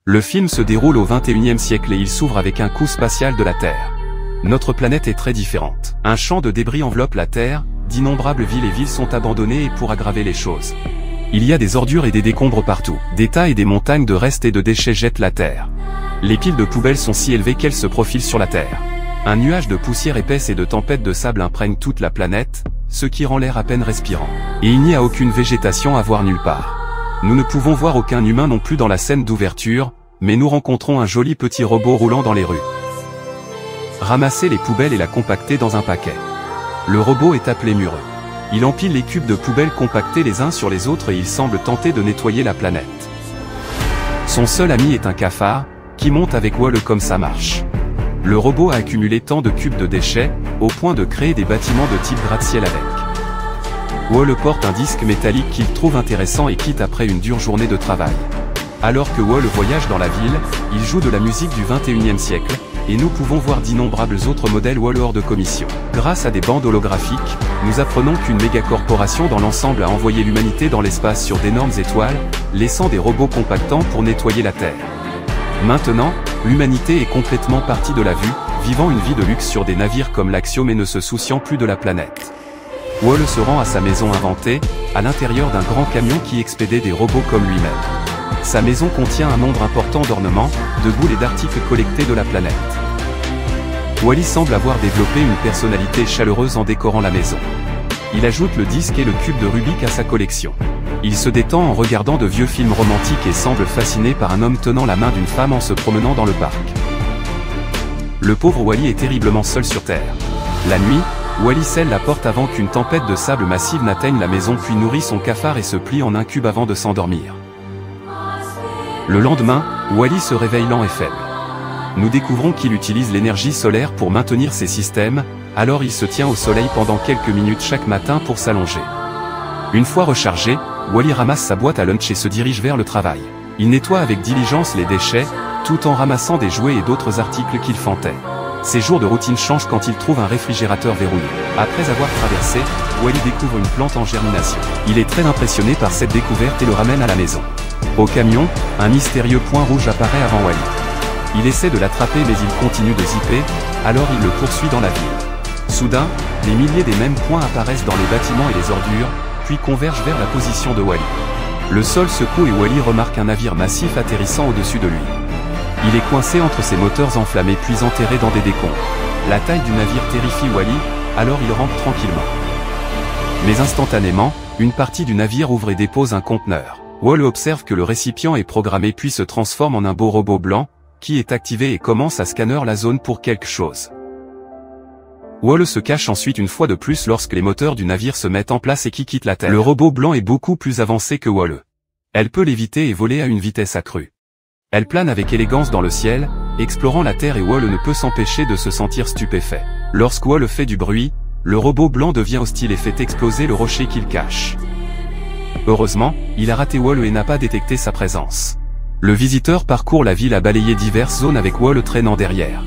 Le film se déroule au XXIe siècle et il s'ouvre avec un coup spatial de la Terre. Notre planète est très différente. Un champ de débris enveloppe la Terre, d'innombrables villes et villes sont abandonnées et pour aggraver les choses, il y a des ordures et des décombres partout. Des tas et des montagnes de restes et de déchets jettent la Terre. Les piles de poubelles sont si élevées qu'elles se profilent sur la Terre. Un nuage de poussière épaisse et de tempêtes de sable imprègne toute la planète, ce qui rend l'air à peine respirant. Et il n'y a aucune végétation à voir nulle part. Nous ne pouvons voir aucun humain non plus dans la scène d'ouverture, mais nous rencontrons un joli petit robot roulant dans les rues. Ramasser les poubelles et la compacter dans un paquet. Le robot est appelé Mureux. Il empile les cubes de poubelles compactés les uns sur les autres et il semble tenter de nettoyer la planète. Son seul ami est un cafard, qui monte avec Wall comme ça marche. Le robot a accumulé tant de cubes de déchets, au point de créer des bâtiments de type gratte-ciel avec. Wall porte un disque métallique qu'il trouve intéressant et quitte après une dure journée de travail. Alors que Wall voyage dans la ville, il joue de la musique du XXIe siècle, et nous pouvons voir d'innombrables autres modèles Wall hors de commission. Grâce à des bandes holographiques, nous apprenons qu'une mégacorporation dans l'ensemble a envoyé l'humanité dans l'espace sur d'énormes étoiles, laissant des robots compactants pour nettoyer la Terre. Maintenant, l'humanité est complètement partie de la vue, vivant une vie de luxe sur des navires comme l'Axiom et ne se souciant plus de la planète. Wall se rend à sa maison inventée, à l'intérieur d'un grand camion qui expédait des robots comme lui-même. Sa maison contient un nombre important d'ornements, de boules et d'articles collectés de la planète. Wall semble avoir développé une personnalité chaleureuse en décorant la maison. Il ajoute le disque et le cube de Rubik à sa collection. Il se détend en regardant de vieux films romantiques et semble fasciné par un homme tenant la main d'une femme en se promenant dans le parc. Le pauvre Wall est terriblement seul sur Terre. La nuit, Wall scelle la porte avant qu'une tempête de sable massive n'atteigne la maison puis nourrit son cafard et se plie en un cube avant de s'endormir. Le lendemain, Wall se réveille lent et faible. Nous découvrons qu'il utilise l'énergie solaire pour maintenir ses systèmes, alors il se tient au soleil pendant quelques minutes chaque matin pour s'allonger. Une fois rechargé, Wall ramasse sa boîte à lunch et se dirige vers le travail. Il nettoie avec diligence les déchets, tout en ramassant des jouets et d'autres articles qu'il fantait. Ses jours de routine changent quand il trouve un réfrigérateur verrouillé. Après avoir traversé, Wall découvre une plante en germination. Il est très impressionné par cette découverte et le ramène à la maison. Au camion, un mystérieux point rouge apparaît avant Wall. Il essaie de l'attraper mais il continue de zipper, alors il le poursuit dans la ville. Soudain, des milliers des mêmes points apparaissent dans les bâtiments et les ordures, puis convergent vers la position de Wall. Le sol secoue et Wall remarque un navire massif atterrissant au-dessus de lui. Il est coincé entre ses moteurs enflammés puis enterré dans des décombres. La taille du navire terrifie Wall, alors il rampe tranquillement. Mais instantanément, une partie du navire ouvre et dépose un conteneur. Wall observe que le récipient est programmé puis se transforme en un beau robot blanc, qui est activé et commence à scanner la zone pour quelque chose. Wall se cache ensuite une fois de plus lorsque les moteurs du navire se mettent en place et qui quitte la Terre. Le robot blanc est beaucoup plus avancé que Wall. Elle peut léviter et voler à une vitesse accrue. Elle plane avec élégance dans le ciel, explorant la Terre et Wall ne peut s'empêcher de se sentir stupéfait. Lorsque Wall fait du bruit, le robot blanc devient hostile et fait exploser le rocher qu'il cache. Heureusement, il a raté Wall et n'a pas détecté sa présence. Le visiteur parcourt la ville à balayer diverses zones avec Wall traînant derrière.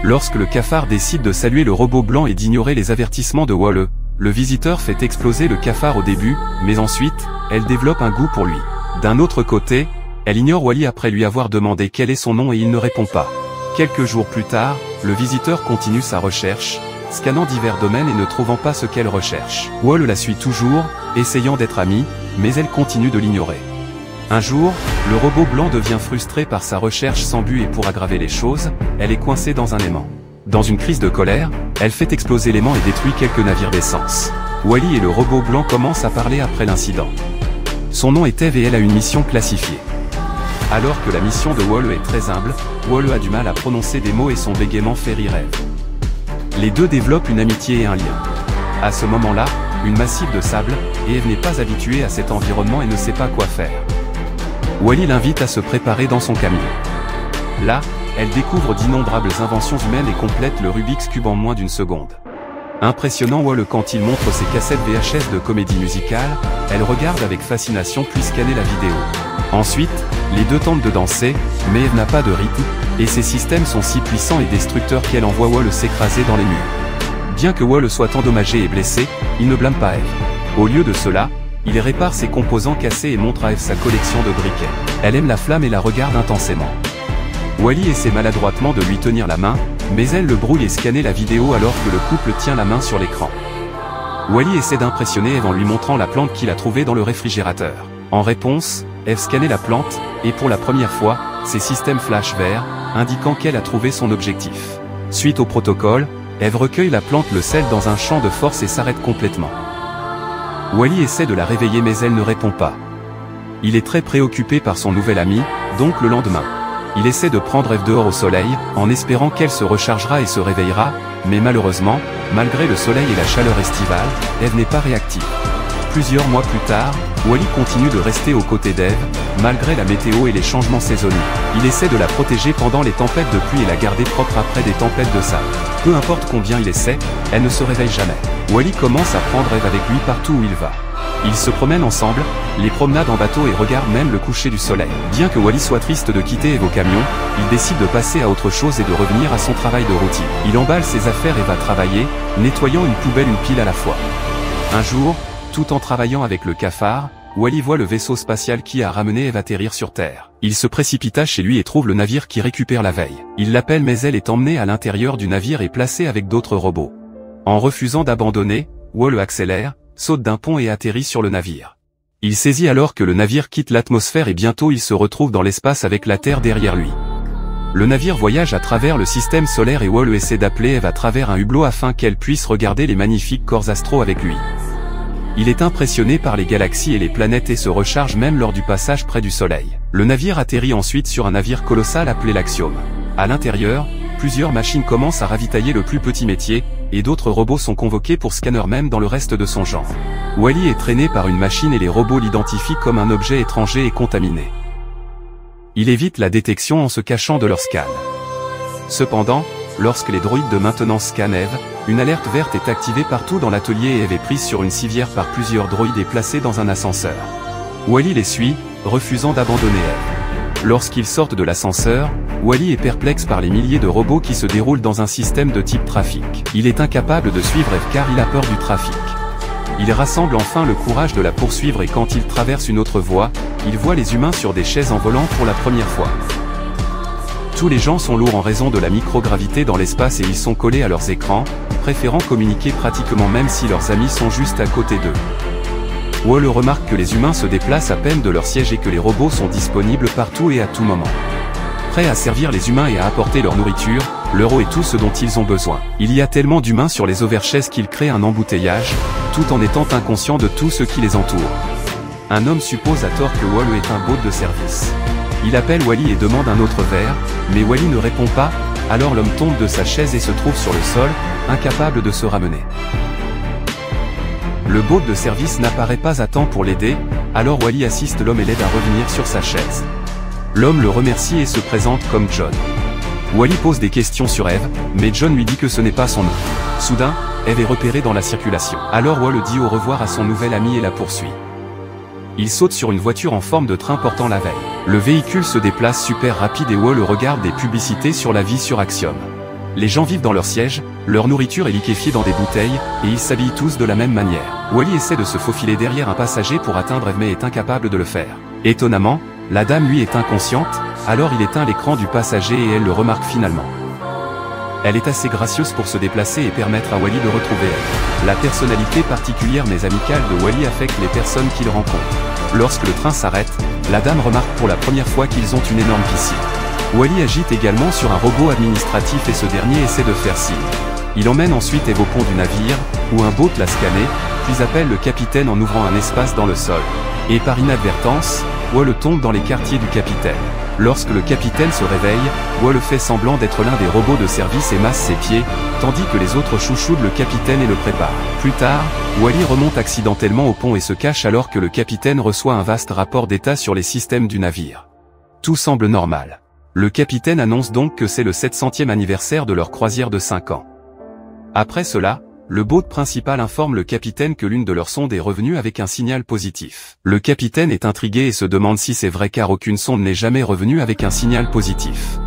Lorsque le cafard décide de saluer le robot blanc et d'ignorer les avertissements de Wall, le visiteur fait exploser le cafard au début, mais ensuite, elle développe un goût pour lui. D'un autre côté, elle ignore Wall après lui avoir demandé quel est son nom et il ne répond pas. Quelques jours plus tard, le visiteur continue sa recherche, scannant divers domaines et ne trouvant pas ce qu'elle recherche. Wall la suit toujours, essayant d'être amie, mais elle continue de l'ignorer. Un jour, le robot blanc devient frustré par sa recherche sans but et pour aggraver les choses, elle est coincée dans un aimant. Dans une crise de colère, elle fait exploser l'aimant et détruit quelques navires d'essence. Wall et le robot blanc commencent à parler après l'incident. Son nom est Eve et elle a une mission classifiée. Alors que la mission de Wall est très humble, Wall a du mal à prononcer des mots et son bégaiement fait rire Eve. Les deux développent une amitié et un lien. À ce moment-là, une massif de sable, et Eve n'est pas habituée à cet environnement et ne sait pas quoi faire. Wall l'invite à se préparer dans son camion. Là, elle découvre d'innombrables inventions humaines et complète le Rubik's Cube en moins d'une seconde. Impressionnant Wall quand il montre ses cassettes VHS de comédie musicale, elle regarde avec fascination puis scanner la vidéo. Ensuite, les deux tentent de danser, mais Eve n'a pas de rythme, et ses systèmes sont si puissants et destructeurs qu'elle envoie Wall s'écraser dans les murs. Bien que Wall soit endommagé et blessé, il ne blâme pas Eve. Au lieu de cela, Il répare ses composants cassés et montre à Eve sa collection de briquets. Elle aime la flamme et la regarde intensément. Wally essaie maladroitement de lui tenir la main, mais elle le brouille et scanne la vidéo alors que le couple tient la main sur l'écran. Wally essaie d'impressionner Eve en lui montrant la plante qu'il a trouvée dans le réfrigérateur. En réponse, Eve scanne la plante, et pour la première fois, ses systèmes flash verts, indiquant qu'elle a trouvé son objectif. Suite au protocole, Eve recueille la plante le scelle dans un champ de force et s'arrête complètement. Wally essaie de la réveiller mais elle ne répond pas. Il est très préoccupé par son nouvel ami, donc le lendemain. Il essaie de prendre Eve dehors au soleil, en espérant qu'elle se rechargera et se réveillera, mais malheureusement, malgré le soleil et la chaleur estivale, Eve n'est pas réactive. Plusieurs mois plus tard, Wally continue de rester aux côtés d'Eve, malgré la météo et les changements saisonniers. Il essaie de la protéger pendant les tempêtes de pluie et la garder propre après des tempêtes de sable. Peu importe combien il essaie, elle ne se réveille jamais. Wally commence à prendre Eve avec lui partout où il va. Ils se promènent ensemble, les promenades en bateau et regardent même le coucher du soleil. Bien que Wally soit triste de quitter Eve au camion, il décide de passer à autre chose et de revenir à son travail de routine. Il emballe ses affaires et va travailler, nettoyant une poubelle une pile à la fois. Un jour, tout en travaillant avec le cafard, Wally voit le vaisseau spatial qui a ramené Eve atterrir sur Terre. Il se précipita chez lui et trouve le navire qui récupère la veille. Il l'appelle mais elle est emmenée à l'intérieur du navire et placée avec d'autres robots. En refusant d'abandonner, Wally accélère, saute d'un pont et atterrit sur le navire. Il saisit alors que le navire quitte l'atmosphère et bientôt il se retrouve dans l'espace avec la Terre derrière lui. Le navire voyage à travers le système solaire et Wally essaie d'appeler Eve à travers un hublot afin qu'elle puisse regarder les magnifiques corps astraux avec lui. Il est impressionné par les galaxies et les planètes et se recharge même lors du passage près du Soleil. Le navire atterrit ensuite sur un navire colossal appelé l'Axiom. À l'intérieur, plusieurs machines commencent à ravitailler le plus petit métier, et d'autres robots sont convoqués pour scanner même dans le reste de son genre. Wally est traîné par une machine et les robots l'identifient comme un objet étranger et contaminé. Il évite la détection en se cachant de leur scan. Cependant, lorsque les droïdes de maintenance scannent Eve, une alerte verte est activée partout dans l'atelier et Eve est prise sur une civière par plusieurs droïdes et placée dans un ascenseur. Wally les suit, refusant d'abandonner Eve. Lorsqu'ils sortent de l'ascenseur, Wally est perplexe par les milliers de robots qui se déroulent dans un système de type trafic. Il est incapable de suivre Eve car il a peur du trafic. Il rassemble enfin le courage de la poursuivre et quand il traverse une autre voie, il voit les humains sur des chaises en volant pour la première fois. Tous les gens sont lourds en raison de la microgravité dans l'espace et ils sont collés à leurs écrans, préférant communiquer pratiquement même si leurs amis sont juste à côté d'eux. Wally remarque que les humains se déplacent à peine de leur siège et que les robots sont disponibles partout et à tout moment. Prêts à servir les humains et à apporter leur nourriture, leur eau et tout ce dont ils ont besoin. Il y a tellement d'humains sur les overchaises qu'ils créent un embouteillage, tout en étant inconscients de tout ce qui les entoure. Un homme suppose à tort que Wally est un bot de service. Il appelle Wally et demande un autre verre, mais Wally ne répond pas, alors l'homme tombe de sa chaise et se trouve sur le sol, incapable de se ramener. Le bot de service n'apparaît pas à temps pour l'aider, alors Wally assiste l'homme et l'aide à revenir sur sa chaise. L'homme le remercie et se présente comme John. Wally pose des questions sur Eve, mais John lui dit que ce n'est pas son nom. Soudain, Eve est repérée dans la circulation. Alors Wally dit au revoir à son nouvel ami et la poursuit. Il saute sur une voiture en forme de train portant la veille. Le véhicule se déplace super rapide et Wally regarde des publicités sur la vie sur Axiom. Les gens vivent dans leur siège, leur nourriture est liquéfiée dans des bouteilles, et ils s'habillent tous de la même manière. Wally essaie de se faufiler derrière un passager pour atteindre Eve mais est incapable de le faire. Étonnamment, la dame lui est inconsciente, alors il éteint l'écran du passager et elle le remarque finalement. Elle est assez gracieuse pour se déplacer et permettre à Wally de retrouver Eve. La personnalité particulière mais amicale de Wally affecte les personnes qu'il rencontre. Lorsque le train s'arrête, la dame remarque pour la première fois qu'ils ont une énorme piscine. Wally agite également sur un robot administratif et ce dernier essaie de faire signe. Il emmène ensuite Eve au pont du navire, où un bot l'a scanné, puis appelle le capitaine en ouvrant un espace dans le sol. Et par inadvertance, Wally tombe dans les quartiers du capitaine. Lorsque le capitaine se réveille, Wally fait semblant d'être l'un des robots de service et masse ses pieds, tandis que les autres chouchoudent le capitaine et le préparent. Plus tard, Wally remonte accidentellement au pont et se cache alors que le capitaine reçoit un vaste rapport d'état sur les systèmes du navire. Tout semble normal. Le capitaine annonce donc que c'est le 700e anniversaire de leur croisière de 5 ans. Après cela, le bot principal informe le capitaine que l'une de leurs sondes est revenue avec un signal positif. Le capitaine est intrigué et se demande si c'est vrai car aucune sonde n'est jamais revenue avec un signal positif.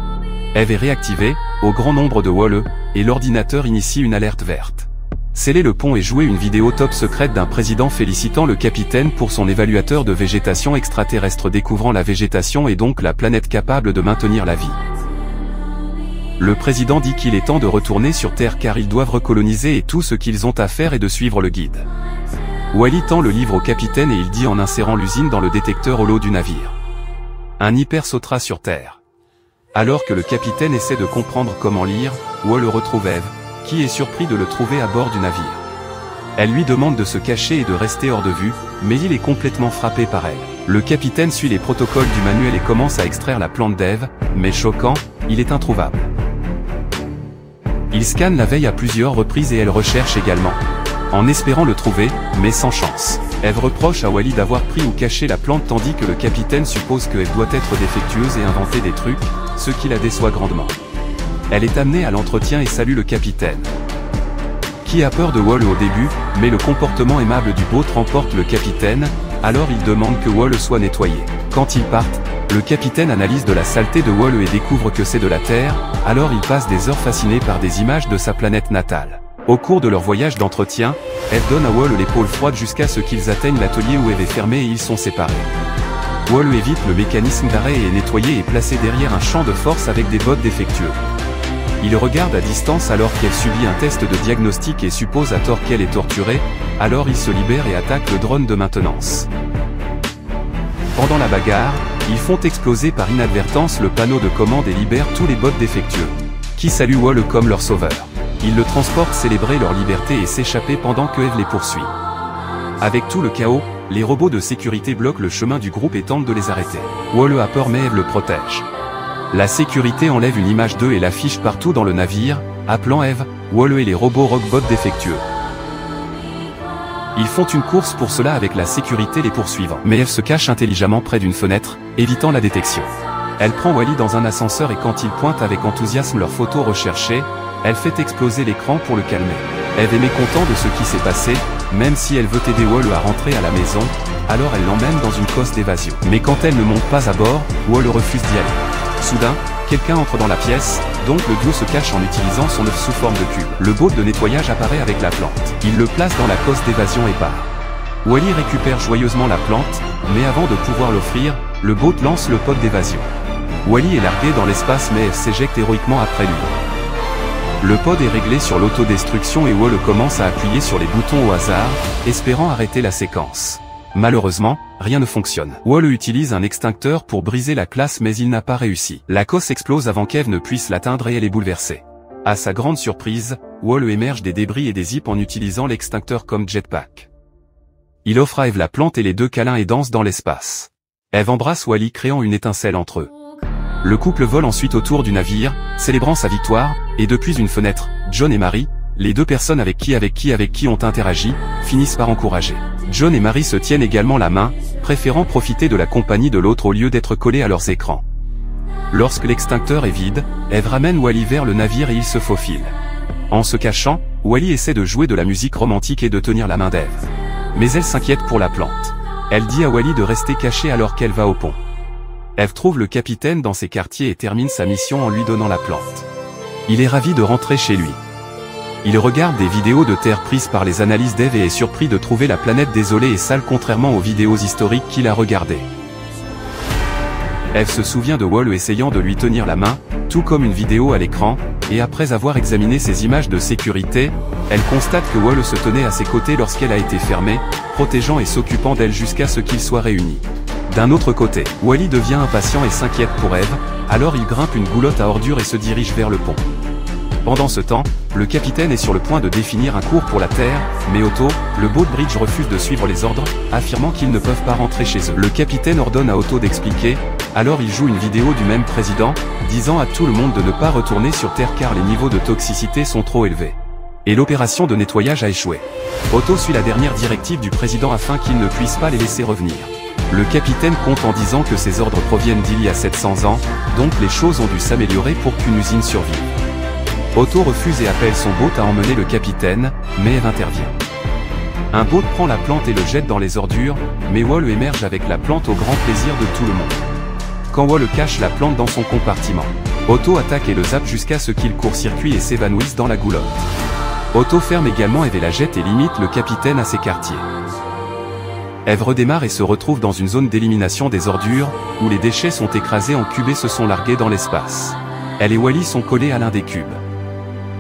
Eve est réactivée, au grand nombre de Wally, et l'ordinateur initie une alerte verte. sceller le pont et jouer une vidéo top secrète d'un président félicitant le capitaine pour son évaluateur de végétation extraterrestre découvrant la végétation et donc la planète capable de maintenir la vie. Le président dit qu'il est temps de retourner sur Terre car ils doivent recoloniser et tout ce qu'ils ont à faire est de suivre le guide. Wally tend le livre au capitaine et il dit en insérant l'usine dans le détecteur holo du navire. Un hyper sautera sur Terre. Alors que le capitaine essaie de comprendre comment lire, Wally retrouve Eve, qui est surpris de le trouver à bord du navire. Elle lui demande de se cacher et de rester hors de vue, mais il est complètement frappé par elle. Le capitaine suit les protocoles du manuel et commence à extraire la plante d'Eve, mais choquant, il est introuvable. Il scanne la veille à plusieurs reprises et elle recherche également, en espérant le trouver, mais sans chance. Eve reproche à Wally d'avoir pris ou caché la plante tandis que le capitaine suppose que Eve doit être défectueuse et inventer des trucs, ce qui la déçoit grandement. Elle est amenée à l'entretien et salue le capitaine, qui a peur de Wally au début, mais le comportement aimable du boat remporte le capitaine, alors il demande que Wally soit nettoyé. Quand ils partent, le capitaine analyse de la saleté de Wally et découvre que c'est de la Terre, alors il passe des heures fasciné par des images de sa planète natale. Au cours de leur voyage d'entretien, Eve donne à Wally l'épaule froide jusqu'à ce qu'ils atteignent l'atelier où Eve est fermée et ils sont séparés. Wally évite le mécanisme d'arrêt et est nettoyé et placé derrière un champ de force avec des bottes défectueux. Il regarde à distance alors qu'elle subit un test de diagnostic et suppose à tort qu'elle est torturée, alors il se libère et attaque le drone de maintenance. Pendant la bagarre, ils font exploser par inadvertance le panneau de commande et libèrent tous les bots défectueux, qui saluent Wally comme leur sauveur. Ils le transportent célébrer leur liberté et s'échapper pendant que Eve les poursuit. Avec tout le chaos, les robots de sécurité bloquent le chemin du groupe et tentent de les arrêter. Wally a peur mais Eve le protège. La sécurité enlève une image d'eux et l'affiche partout dans le navire, appelant Eve, Wally et les robots Rockbot défectueux. Ils font une course pour cela avec la sécurité les poursuivant. Mais Eve se cache intelligemment près d'une fenêtre, évitant la détection. Elle prend Wally dans un ascenseur et quand ils pointent avec enthousiasme leurs photos recherchées, elle fait exploser l'écran pour le calmer. Eve est mécontente de ce qui s'est passé, même si elle veut aider Wally à rentrer à la maison, alors elle l'emmène dans une cosse d'évasion. Mais quand elle ne monte pas à bord, Wally refuse d'y aller. Soudain, quelqu'un entre dans la pièce, donc le duo se cache en utilisant son œuf sous forme de cube. Le boat de nettoyage apparaît avec la plante. Il le place dans la cosse d'évasion et part. Wally récupère joyeusement la plante, mais avant de pouvoir l'offrir, le boat lance le pod d'évasion. Wally est largué dans l'espace mais Eve s'éjecte héroïquement après lui. Le pod est réglé sur l'autodestruction et Wally commence à appuyer sur les boutons au hasard, espérant arrêter la séquence. Malheureusement, rien ne fonctionne. Wally utilise un extincteur pour briser la classe mais il n'a pas réussi. La cosse explose avant qu'Eve ne puisse l'atteindre et elle est bouleversée. À sa grande surprise, Wally émerge des débris et des zips en utilisant l'extincteur comme jetpack. Il offre à Eve la plante et les deux câlins et dansent dans l'espace. Eve embrasse Wally créant une étincelle entre eux. Le couple vole ensuite autour du navire, célébrant sa victoire, et depuis une fenêtre, John et Mary, les deux personnes avec qui ont interagi, finissent par encourager. John et Mary se tiennent également la main, préférant profiter de la compagnie de l'autre au lieu d'être collés à leurs écrans. Lorsque l'extincteur est vide, Eve ramène Wally vers le navire et il se faufile. En se cachant, Wally essaie de jouer de la musique romantique et de tenir la main d'Eve. Mais elle s'inquiète pour la plante. Elle dit à Wally de rester caché alors qu'elle va au pont. Eve trouve le capitaine dans ses quartiers et termine sa mission en lui donnant la plante. Il est ravi de rentrer chez lui. Il regarde des vidéos de Terre prises par les analyses d'Eve et est surpris de trouver la planète désolée et sale contrairement aux vidéos historiques qu'il a regardées. Eve se souvient de Wally essayant de lui tenir la main, tout comme une vidéo à l'écran, et après avoir examiné ces images de sécurité, elle constate que Wally se tenait à ses côtés lorsqu'elle a été fermée, protégeant et s'occupant d'elle jusqu'à ce qu'ils soient réunis. D'un autre côté, Wally devient impatient et s'inquiète pour Eve, alors il grimpe une goulotte à ordures et se dirige vers le pont. Pendant ce temps, le capitaine est sur le point de définir un cours pour la Terre, mais Otto, le boat bridge refuse de suivre les ordres, affirmant qu'ils ne peuvent pas rentrer chez eux. Le capitaine ordonne à Otto d'expliquer, alors il joue une vidéo du même président, disant à tout le monde de ne pas retourner sur Terre car les niveaux de toxicité sont trop élevés. Et l'opération de nettoyage a échoué. Otto suit la dernière directive du président afin qu'il ne puisse pas les laisser revenir. Le capitaine compte en disant que ces ordres proviennent d'il y a 700 ans, donc les choses ont dû s'améliorer pour qu'une usine survive. Otto refuse et appelle son boat à emmener le capitaine, mais Eve intervient. Un boat prend la plante et le jette dans les ordures, mais Wally émerge avec la plante au grand plaisir de tout le monde. Quand Wally cache la plante dans son compartiment, Otto attaque et le zappe jusqu'à ce qu'il court-circuit et s'évanouisse dans la goulotte. Otto ferme également Eve et la jette et limite le capitaine à ses quartiers. Eve redémarre et se retrouve dans une zone d'élimination des ordures, où les déchets sont écrasés en cubes et se sont largués dans l'espace. Elle et Wally sont collés à l'un des cubes.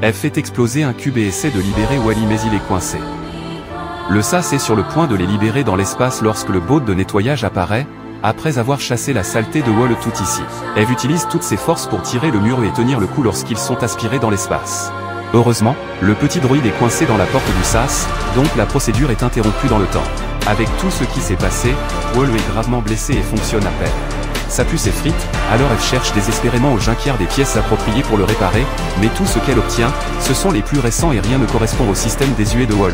Eve fait exploser un cube et essaie de libérer Wally mais il est coincé. Le SAS est sur le point de les libérer dans l'espace lorsque le boat de nettoyage apparaît, après avoir chassé la saleté de Wall tout ici. Eve utilise toutes ses forces pour tirer le mur et tenir le coup lorsqu'ils sont aspirés dans l'espace. Heureusement, le petit droïde est coincé dans la porte du SAS, donc la procédure est interrompue dans le temps. Avec tout ce qui s'est passé, Wall est gravement blessé et fonctionne à peine. Sa puce effrite, alors Eve cherche désespérément au junkyard des pièces appropriées pour le réparer, mais tout ce qu'elle obtient, ce sont les plus récents et rien ne correspond au système désuet de Wall.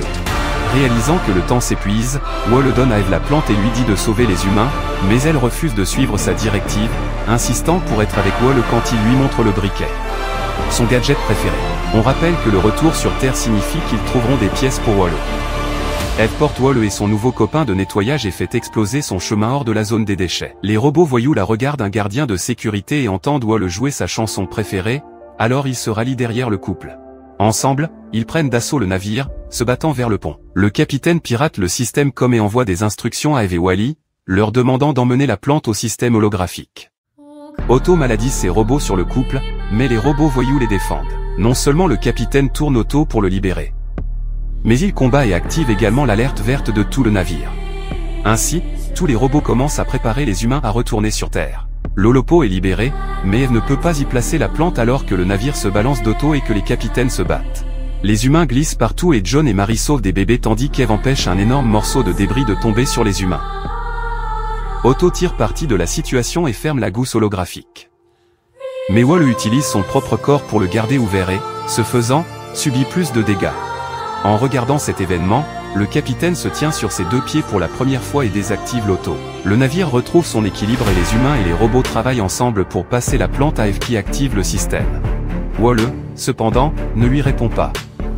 Réalisant que le temps s'épuise, Wall donne à Eve la plante et lui dit de sauver les humains, mais elle refuse de suivre sa directive, insistant pour être avec Wall quand il lui montre le briquet. Son gadget préféré. On rappelle que le retour sur Terre signifie qu'ils trouveront des pièces pour Wall. Eve porte Wall et son nouveau copain de nettoyage et fait exploser son chemin hors de la zone des déchets. Les robots voyous la regardent un gardien de sécurité et entendent Wall jouer sa chanson préférée, alors ils se rallient derrière le couple. Ensemble, ils prennent d'assaut le navire, se battant vers le pont. Le capitaine pirate le système com et envoie des instructions à Eve et Wally, leur demandant d'emmener la plante au système holographique. Otto maladie ses robots sur le couple, mais les robots voyous les défendent. Non seulement le capitaine tourne Otto pour le libérer, mais il combat et active également l'alerte verte de tout le navire. Ainsi, tous les robots commencent à préparer les humains à retourner sur Terre. L'holopo est libéré, mais Eve ne peut pas y placer la plante alors que le navire se balance d'Otto et que les capitaines se battent. Les humains glissent partout et John et Mary sauvent des bébés tandis qu'Eve empêche un énorme morceau de débris de tomber sur les humains. Otto tire parti de la situation et ferme la gousse holographique. Mais Wall utilise son propre corps pour le garder ouvert et, ce faisant, subit plus de dégâts. En regardant cet événement, le capitaine se tient sur ses deux pieds pour la première fois et désactive l'auto. Le navire retrouve son équilibre et les humains et les robots travaillent ensemble pour passer la plante à Eve qui active le système. Wall, cependant, ne lui répond pas.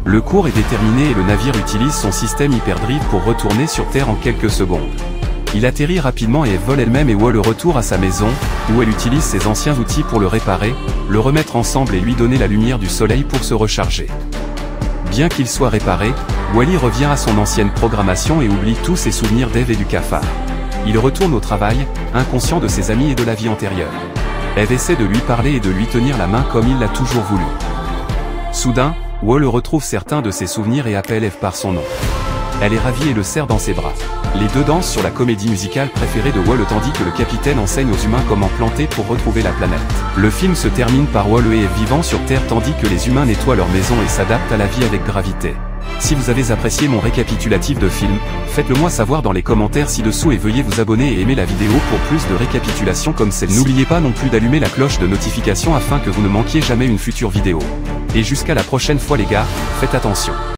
Le cours est déterminé et le navire utilise son système hyperdrive pour retourner sur Terre en quelques secondes. Il atterrit rapidement et Eve vole elle-même et Wall retourne à sa maison, où elle utilise ses anciens outils pour le réparer, le remettre ensemble et lui donner la lumière du soleil pour se recharger. Bien qu'il soit réparé, Wally revient à son ancienne programmation et oublie tous ses souvenirs d'Eve et du cafard. Il retourne au travail, inconscient de ses amis et de la vie antérieure. Eve essaie de lui parler et de lui tenir la main comme il l'a toujours voulu. Soudain, Wall retrouve certains de ses souvenirs et appelle Eve par son nom. Elle est ravie et le serre dans ses bras. Les deux dansent sur la comédie musicale préférée de Wall tandis que le capitaine enseigne aux humains comment planter pour retrouver la planète. Le film se termine par Wall et Eve vivant sur Terre tandis que les humains nettoient leur maison et s'adaptent à la vie avec gravité. Si vous avez apprécié mon récapitulatif de film, faites-le moi savoir dans les commentaires ci-dessous et veuillez vous abonner et aimer la vidéo pour plus de récapitulations comme celle-ci. N'oubliez pas non plus d'allumer la cloche de notification afin que vous ne manquiez jamais une future vidéo. Et jusqu'à la prochaine fois les gars, faites attention.